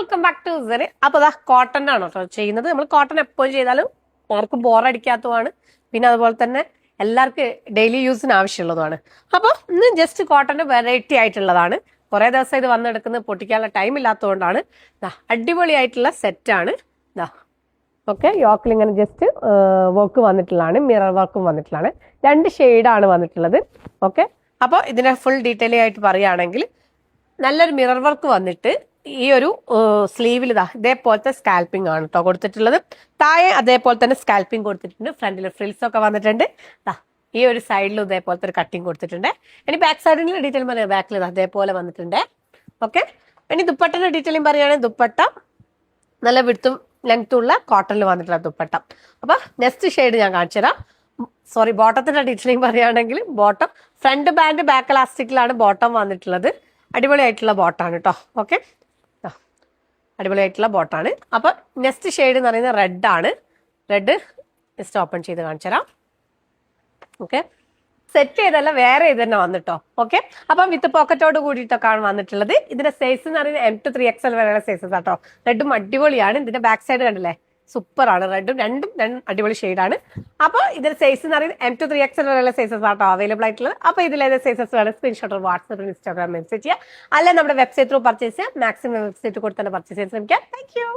Welcome back to സെറി. അപ്പൊ അതാ cotton ആണ് കേട്ടോ ചെയ്യുന്നത്. നമ്മൾ കോട്ടൺ എപ്പോഴും ചെയ്താലും ആർക്കും ബോറടിക്കാത്തതുമാണ്, പിന്നെ അതുപോലെ തന്നെ എല്ലാവർക്കും ഡെയിലി യൂസിന് ആവശ്യമുള്ളതുമാണ്. അപ്പൊ ഇന്ന് ജസ്റ്റ് കോട്ടന്റെ വെറൈറ്റി ആയിട്ടുള്ളതാണ്. കുറെ ദിവസം ഇത് വന്നെടുക്കുന്നത് പൊട്ടിക്കാനുള്ള ടൈം ഇല്ലാത്തതുകൊണ്ടാണ്. അടിപൊളിയായിട്ടുള്ള സെറ്റാണ്. ഓക്കെ, യോക്കിൽ ഇങ്ങനെ ജസ്റ്റ് വർക്ക് വന്നിട്ടുള്ളതാണ്, മിറർ വർക്കും വന്നിട്ടുള്ളതാണ്. 2 ഷെയ്ഡാണ് വന്നിട്ടുള്ളത്. ഓക്കെ, അപ്പോൾ ഇതിനെ ഫുൾ ഡീറ്റെയിൽ ആയിട്ട് പറയുകയാണെങ്കിൽ നല്ലൊരു മിറർ വർക്ക് വന്നിട്ട് ഈ ഒരു സ്ലീവിൽ ഇതേപോലത്തെ സ്കാൽപ്പിംഗ് ആണ് കേട്ടോ കൊടുത്തിട്ടുള്ളത്. താഴെ അതേപോലെ തന്നെ സ്കാൽപ്പിംഗ് കൊടുത്തിട്ടുണ്ട്. ഫ്രണ്ടിൽ ഫ്രിൽസ് ഒക്കെ വന്നിട്ടുണ്ട്. ഈ ഒരു സൈഡിലും ഇതേപോലത്തെ ഒരു കട്ടിങ് കൊടുത്തിട്ടുണ്ട്. ഇനി ബാക്ക് സൈഡിൽ ഡീറ്റെയിൽ പറയാം. ബാക്കിൽ അതേപോലെ വന്നിട്ടുണ്ട്. ഓക്കെ, ഇനി ദുപ്പട്ടയുടെ ഡീറ്റെയിലും പറയുകയാണെങ്കിൽ ദുപ്പട്ട നല്ല വിടുത്തും ലെങ്ത്തും ഉള്ള കോട്ടണിൽ വന്നിട്ടുള്ള ദുപ്പട്ട. അപ്പൊ നെക്സ്റ്റ് ഷെയ്ഡ് ഞാൻ കാണിച്ചു തരാം. സോറി, ബോട്ടത്തിന്റെ ഡീറ്റെയിലിംഗ് പറയുകയാണെങ്കിൽ ബോട്ടം ഫ്രണ്ട് ബാൻഡ് ബാക്ക് ഇലാസ്റ്റിക്കിലാണ് ബോട്ടം വന്നിട്ടുള്ളത്. അടിപൊളിയായിട്ടുള്ള ബോട്ടാണ് കേട്ടോ. ഓക്കെ, അടിപൊളിയായിട്ടുള്ള ബോട്ടാണ്. അപ്പൊ നെക്സ്റ്റ് ഷെയ്ഡ് എന്ന് പറയുന്നത് റെഡ് ആണ്. റെഡ് ജസ്റ്റ് ഓപ്പൺ ചെയ്ത് കാണിച്ചു തരാം. ഓക്കെ, സെറ്റ് ചെയ്തല്ല, വേറെ ഇത് തന്നെ വന്നിട്ടോ. ഓക്കെ, അപ്പം വിത്ത് പോക്കറ്റോട് കൂടിയിട്ടൊക്കെയാണ് വന്നിട്ടുള്ളത്. ഇതിന്റെ സൈസ് എന്ന് പറയുന്നത് M to 3XL വരെയുള്ള സൈസസ് ആട്ടോ. റെഡും അടിപൊളിയാണ്. ഇതിന്റെ ബാക്ക് സൈഡ് കണ്ടില്ലേ, സൂപ്പർ ആണ്. റെഡും രണ്ടും അടിപൊളി ഷെയ്ഡാണ്. അപ്പോൾ ഇതിന്റെ സൈസ് എന്ന് പറയുന്നത് M to 3XL വരെയുള്ള സൈസസ് ആട്ടോ അവൈലബിൾ ആയിട്ടുള്ളത്. അപ്പോൾ ഇതിലേത് സൈസസ് വേണം സ്ക്രീൻഷോട്ട് വാട്സ്ആപ്പ് ഇൻസ്റ്റാഗ്രാം മെസ്സേജ് ചെയ്യുക. അല്ലെ നമ്മുടെ വെബ്സൈറ്റ് ത്രൂ പർച്ചേസ് ചെയ്യുക. മാക്സിമം വെബ്സൈറ്റ് കൊടുത്ത് തന്നെ പർച്ചേസ് ചെയ്യാൻ ശ്രമിക്കുക. Thank you.